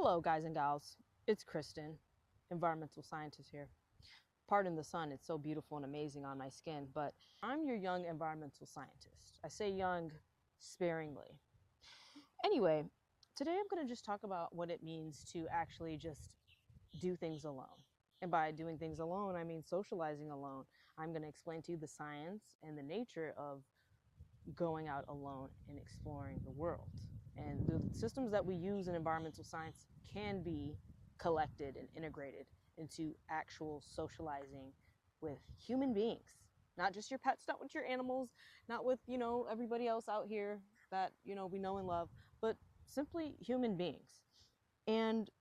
Hello, guys and gals. It's Kristen, environmental scientist here. Pardon the sun, it's so beautiful and amazing on my skin, but I'm your young environmental scientist. I say young sparingly. Anyway, today I'm going to just talk about what it means to actually just do things alone. And by doing things alone, I mean socializing alone. I'm going to explain to you the science and the nature of going out alone and exploring the world. And the systems that we use in environmental science can be collected and integrated into actual socializing with human beings, not just your pets, not with your animals, not with, everybody else out here that, we know and love, but simply human beings. And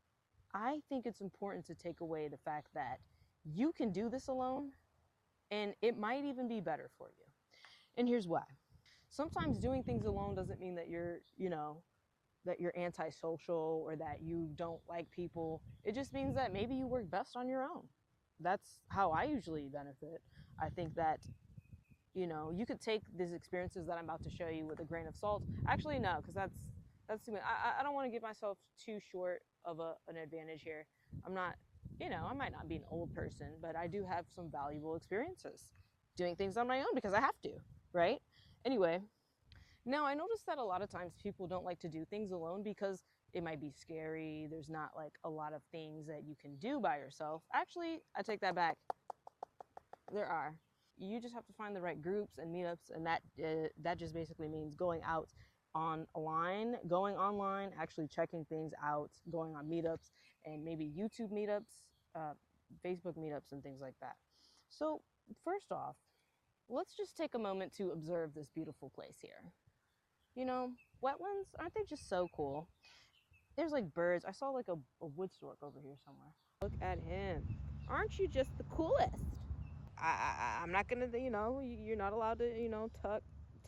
I think it's important to take away the fact that you can do this alone and it might even be better for you. And here's why. Sometimes doing things alone doesn't mean that that you're antisocial or that you don't like people. It just means that maybe you work best on your own. That's how I usually benefit. I think that, you could take these experiences that I'm about to show you with a grain of salt. Actually, no, because that's too much. I don't want to give myself too short of an advantage here. I'm not, I might not be an old person, but I do have some valuable experiences doing things on my own because I have to, right? Anyway, now I noticed that a lot of times people don't like to do things alone because it might be scary. There's not like a lot of things that you can do by yourself. Actually, I take that back. There are. You just have to find the right groups and meetups, and that just basically means going out going online, actually checking things out, going on meetups, and maybe YouTube meetups, Facebook meetups, and things like that. So first off, let's just take a moment to observe this beautiful place here. Wetlands, aren't they just so cool? There's like birds. I saw like a wood stork over here somewhere. Look at him. Aren't you just the coolest? I'm not gonna, you're not allowed to,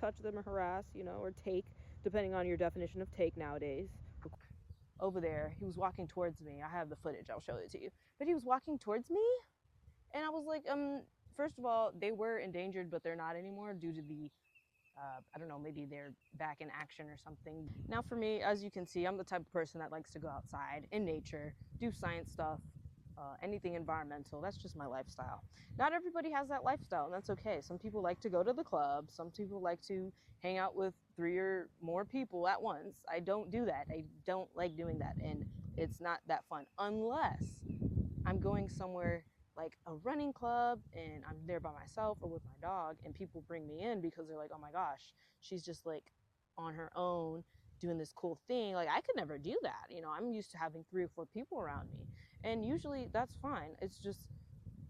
touch them or harass, or take, depending on your definition of take nowadays. Over there, he was walking towards me. I have the footage. I'll show it to you. But he was walking towards me, and I was like, first of all, they were endangered, but they're not anymore due to the I don't know, maybe they're back in action or something. Now for me, as you can see, I'm the type of person that likes to go outside in nature, do science stuff, anything environmental. That's just my lifestyle. Not everybody has that lifestyle, and that's okay. Some people like to go to the club. Some people like to hang out with 3 or more people at once. I don't do that. I don't like doing that, and it's not that fun unless I'm going somewhere like a running club and I'm there by myself or with my dog, and people bring me in because they're like, oh my gosh, she's just like on her own doing this cool thing. Like I could never do that. I'm used to having 3 or 4 people around me, and usually that's fine. It's just,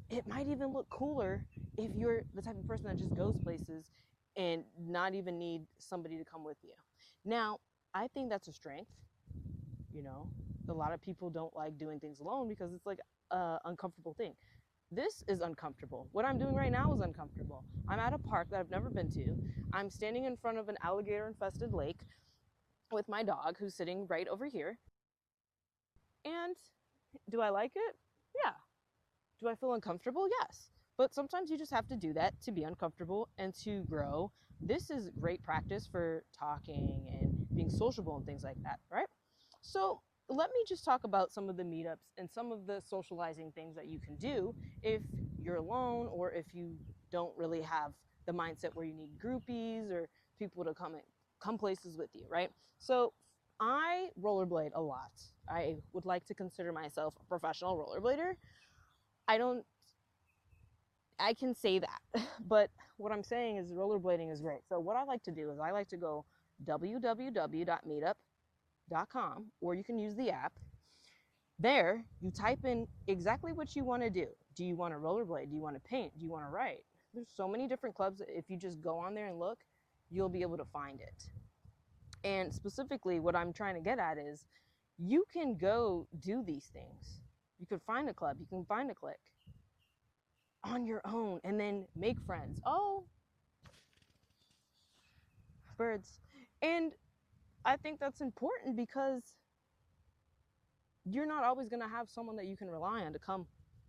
it might even look cooler if you're the type of person that just goes places and not even need somebody to come with you. Now, I think that's a strength. A lot of people don't like doing things alone because it's like an uncomfortable thing. This is uncomfortable. What I'm doing right now is uncomfortable. I'm at a park that I've never been to. I'm standing in front of an alligator-infested lake with my dog who's sitting right over here. And do I like it? Yeah. Do I feel uncomfortable? Yes. But sometimes you just have to do that to be uncomfortable and to grow. This is great practice for talking and being sociable and things like that, right? So let me just talk about some of the meetups and some of the socializing things that you can do if you're alone or if you don't really have the mindset where you need groupies or people to come places with you, right? So I rollerblade a lot. I would like to consider myself a professional rollerblader. I can say that, but what I'm saying is rollerblading is great. So what I like to do is I like to go www.meetup.com, or you can use the app. There, you type in exactly what you want to do. Do you want to rollerblade? Do you want to paint? Do you want to write? There's so many different clubs. If you just go on there and look, you'll be able to find it. And specifically, what I'm trying to get at is you can go do these things. You can find a club. You can find a clique on your own and then make friends. Oh, birds. And I think that's important because you're not always going to have someone that you can rely on to come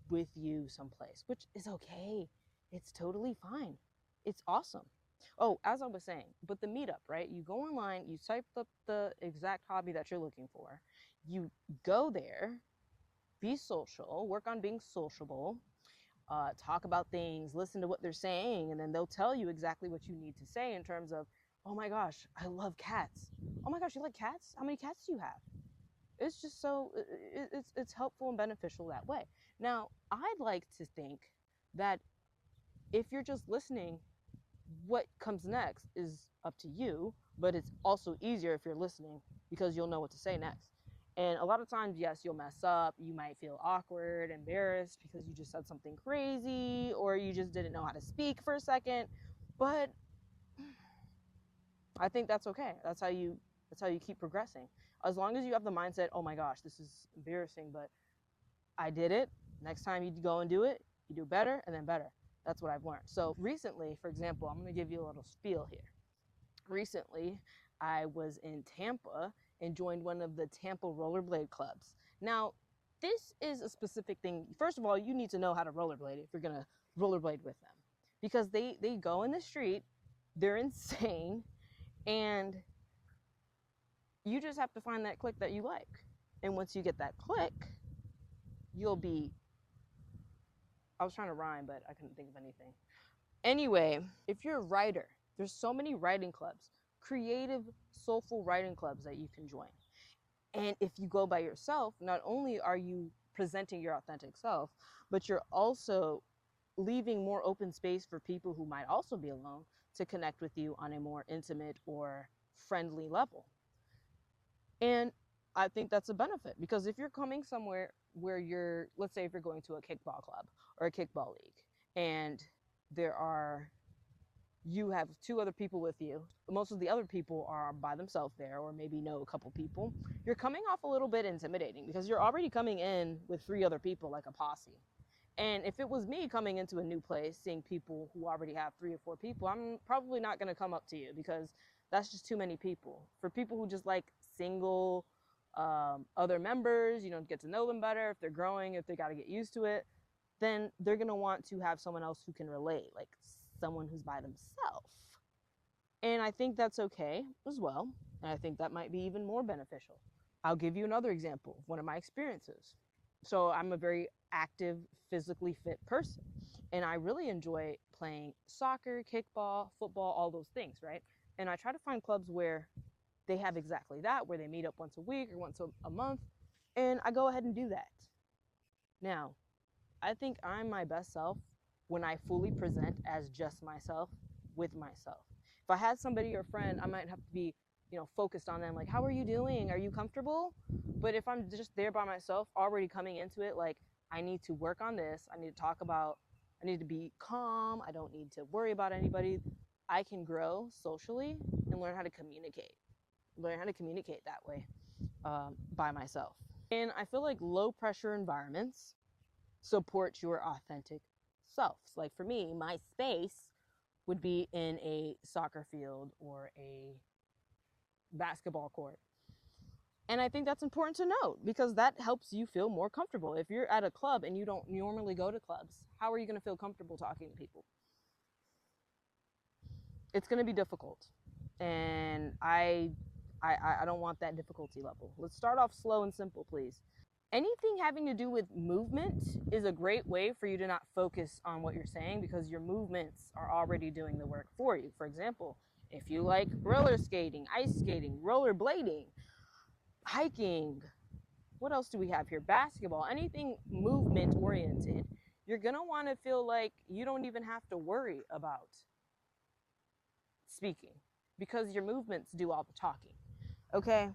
with you someplace, which is okay. It's totally fine. It's awesome. Oh, as I was saying, but the meetup, right? You go online, you type up the exact hobby that you're looking for. You go there, be social, work on being sociable, talk about things, listen to what they're saying, and then they'll tell you exactly what you need to say in terms of, oh my gosh, I love cats. Oh my gosh, you like cats? How many cats do you have? It's just so, it's helpful and beneficial that way. Now, I'd like to think that if you're just listening, what comes next is up to you, but it's also easier if you're listening because you'll know what to say next. And a lot of times, yes, you'll mess up. You might feel awkward, embarrassed because you just said something crazy or you just didn't know how to speak for a second. But I think that's okay. That's how you keep progressing. As long as you have the mindset, oh my gosh, this is embarrassing, but I did it. Next time you go and do it, you do better and then better. That's what I've learned. So recently, for example, I'm going to give you a little spiel here. Recently, I was in Tampa and joined one of the Tampa rollerblade clubs. Now, this is a specific thing. First of all, you need to know how to rollerblade if you're going to rollerblade with them, because they go in the street, they're insane, and you just have to find that clique that you like. And once you get that clique, you'll be, I was trying to rhyme, but I couldn't think of anything. Anyway, if you're a writer, there's so many writing clubs, creative, soulful writing clubs that you can join. And if you go by yourself, not only are you presenting your authentic self, but you're also leaving more open space for people who might also be alone to connect with you on a more intimate or friendly level. And I think that's a benefit, because if you're coming somewhere where you're, let's say if you're going to a kickball club or a kickball league, and you have two other people with you, most of the other people are by themselves there, or maybe know a couple people, you're coming off a little bit intimidating because you're already coming in with three other people like a posse. And if it was me coming into a new place, seeing people who already have 3 or 4 people, I'm probably not going to come up to you because that's just too many people. For people who just like single other members, get to know them better, if they're growing, if they got to get used to it, then they're going to want to have someone else who can relate, like someone who's by themselves. And I think that's okay as well. And I think that might be even more beneficial. I'll give you another example of one of my experiences. So I'm a very active, physically fit person, and I really enjoy playing soccer, kickball, football, all those things, right? And I try to find clubs where they have exactly that, where they meet up once a week or once a month, and I go ahead and do that. Now, I think I'm my best self when I fully present as just myself with myself. If I had somebody or friend, I might have to be, focused on them, like, how are you doing? Are you comfortable? But if I'm just there by myself, already coming into it, like, I need to work on this, I need to be calm, I don't need to worry about anybody, I can grow socially and learn how to communicate that way by myself. And I feel like low pressure environments support your authentic self. Like for me, my space would be in a soccer field or a basketball court. And I think that's important to note because that helps you feel more comfortable. If you're at a club and you don't normally go to clubs, how are you going to feel comfortable talking to people? It's going to be difficult. And I don't want that difficulty level. Let's start off slow and simple, please. Anything having to do with movement is a great way for you to not focus on what you're saying because your movements are already doing the work for you. For example, if you like roller skating, ice skating, rollerblading, hiking, what else do we have here? Basketball, anything movement oriented, you're going to want to feel like you don't even have to worry about speaking because your movements do all the talking. Okay?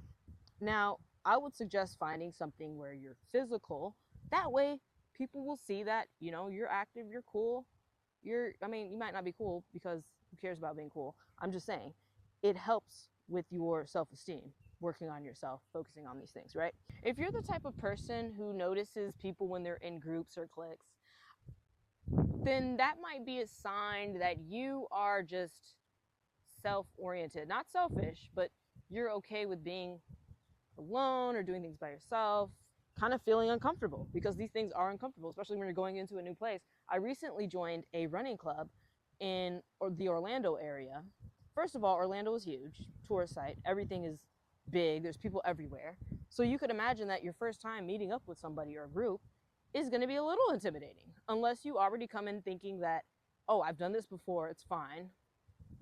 Now, I would suggest finding something where you're physical. That way, people will see that, you're active, you're cool. You might not be cool because who cares about being cool? I'm just saying, it helps with your self-esteem, working on yourself, focusing on these things, right? If you're the type of person who notices people when they're in groups or cliques, then that might be a sign that you are just self-oriented. Not selfish, but you're okay with being alone or doing things by yourself, kind of feeling uncomfortable because these things are uncomfortable, especially when you're going into a new place. I recently joined a running club in the Orlando area. First of all, Orlando is huge, tourist site. Everything is big. There's people everywhere. So you could imagine that your first time meeting up with somebody or a group is going to be a little intimidating unless you already come in thinking that, oh, I've done this before, it's fine.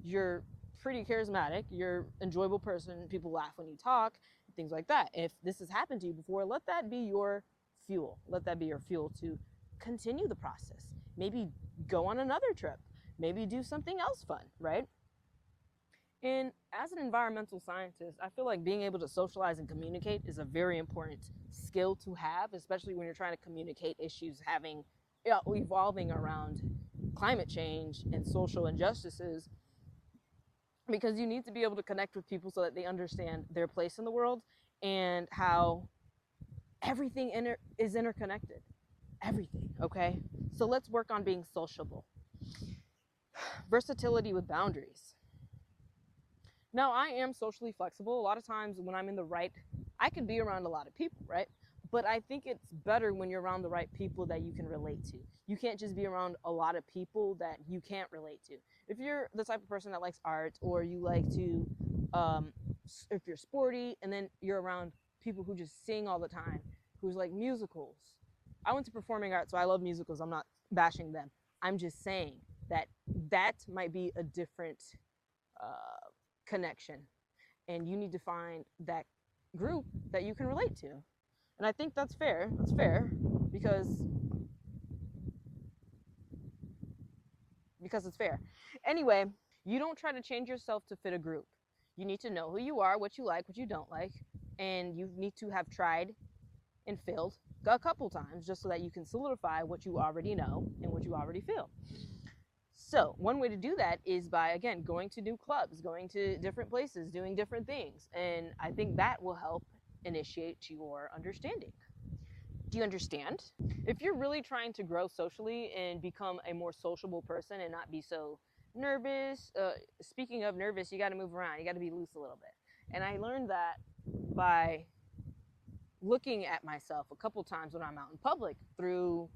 You're pretty charismatic, you're an enjoyable person, people laugh when you talk, things like that. If this has happened to you before, let that be your fuel. Let that be your fuel to continue the process. Maybe go on another trip. Maybe do something else fun, right? And as an environmental scientist, I feel like being able to socialize and communicate is a very important skill to have, especially when you're trying to communicate issues evolving around climate change and social injustices, because you need to be able to connect with people so that they understand their place in the world and how everything is interconnected. Everything, okay? So let's work on being sociable. Versatility with boundaries. Now, I am socially flexible. A lot of times when I'm in the right, I can be around a lot of people, right? But I think it's better when you're around the right people that you can relate to. You can't just be around a lot of people that you can't relate to. If you're the type of person that likes art, or you like to, if you're sporty, and then you're around people who just sing all the time, who's like musicals. I went to performing arts, so I love musicals. I'm not bashing them. I'm just saying that that might be a different connection, and you need to find that group that you can relate to. And I think that's fair. That's fair because it's fair. Anyway, you don't try to change yourself to fit a group. You need to know who you are, what you like, what you don't like, and you need to have tried and failed a couple times just so that you can solidify what you already know and what you already feel. So one way to do that is by, again, going to new clubs, going to different places, doing different things. And I think that will help initiate your understanding. Do you understand? If you're really trying to grow socially and become a more sociable person and not be so nervous, speaking of nervous, you got to move around. You got to be loose a little bit. And I learned that by looking at myself a couple times when I'm out in public through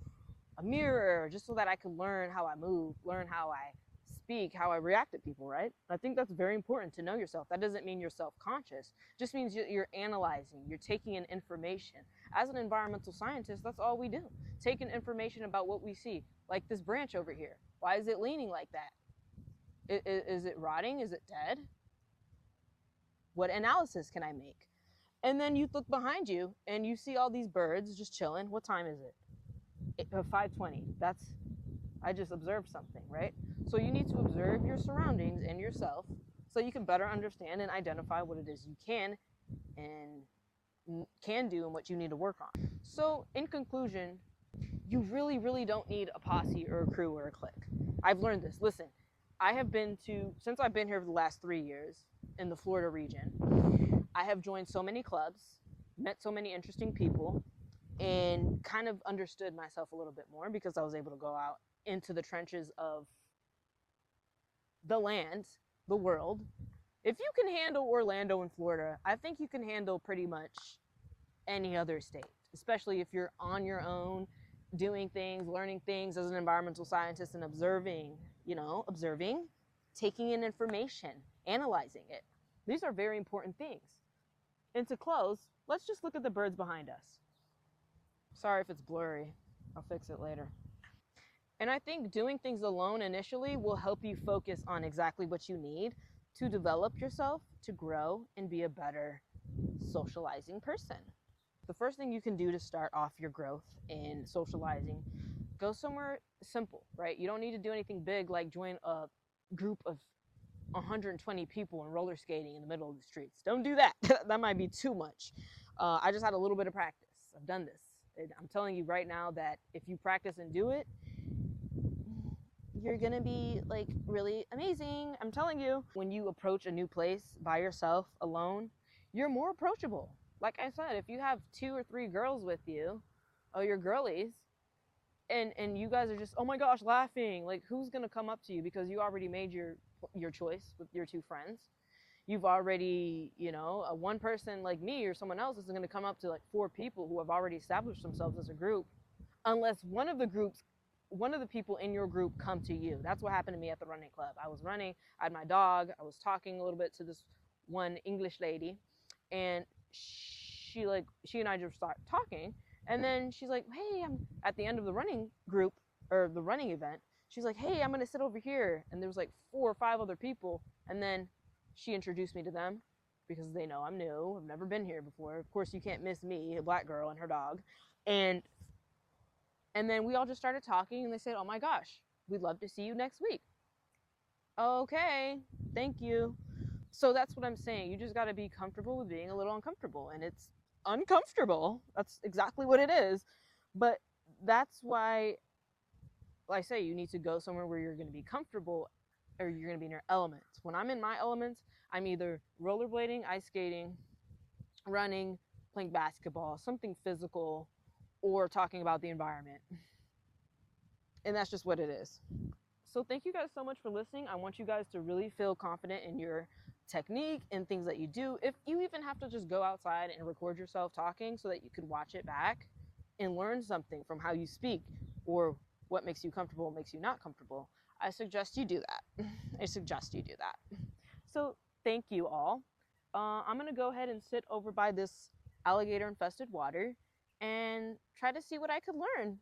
a mirror, just so that I could learn how I move, learn how I speak, how I react to people, right? I think that's very important to know yourself. That doesn't mean you're self-conscious. It just means you're analyzing, you're taking in information. As an environmental scientist, that's all we do. Take in information about what we see, like this branch over here. Why is it leaning like that? Is it rotting? Is it dead? What analysis can I make? And then you look behind you and you see all these birds just chilling. What time is it? 5:20. I just observed something, right? So you need to observe your surroundings and yourself so you can better understand and identify what it is you can do and what you need to work on. So in conclusion, you really, really don't need a posse or a crew or a clique. I've learned this. Listen, since I've been here for the last 3 years in the Florida region, I have joined so many clubs, met so many interesting people, and kind of understood myself a little bit more because I was able to go out into the trenches of the land, the world. If you can handle Orlando and Florida, I think you can handle pretty much any other state, especially if you're on your own, doing things, learning things as an environmental scientist and observing, taking in information, analyzing it. These are very important things. And to close, let's just look at the birds behind us. Sorry if it's blurry. I'll fix it later. And I think doing things alone initially will help you focus on exactly what you need to develop yourself, to grow, and be a better socializing person. The first thing you can do to start off your growth in socializing, go somewhere simple, right? You don't need to do anything big like join a group of 120 people and roller skating in the middle of the streets. Don't do that. That might be too much. I just had a little bit of practice. I've done this. I'm telling you right now that if you practice and do it, you're gonna be like really amazing. I'm telling you, when you approach a new place by yourself, alone, you're more approachable. Like I said, if you have 2 or 3 girls with you, or your girlies, and you guys are just, oh my gosh, laughing, like who's gonna come up to you because you already made your choice with your 2 friends. You've already, one person like me or someone else is going to come up to like 4 people who have already established themselves as a group, unless one of the people in your group come to you. That's what happened to me at the running club. I was running, I had my dog, I was talking a little bit to this one English lady, and she and I just start talking, and then she's like, hey, I'm at the end of the running group or the running event. She's like, hey, I'm gonna sit over here, and there was like 4 or 5 other people, and then she introduced me to them because they know I'm new. I've never been here before. Of course, you can't miss me, a black girl and her dog, and then we all just started talking, and they said, oh my gosh, we'd love to see you next week. Okay, thank you. So that's what I'm saying. You just got to be comfortable with being a little uncomfortable, and it's uncomfortable. That's exactly what it is. But that's why, like I say, you need to go somewhere where you're going to be comfortable or you're going to be in your elements. When I'm in my elements, I'm either rollerblading, ice skating, running, playing basketball, something physical, or talking about the environment. And that's just what it is. So thank you guys so much for listening. I want you guys to really feel confident in your technique and things that you do. If you even have to just go outside and record yourself talking so that you can watch it back and learn something from how you speak or what makes you comfortable, makes you not comfortable, I suggest you do that. I suggest you do that. So thank you all. I'm gonna go ahead and sit over by this alligator infested water and try to see what I could learn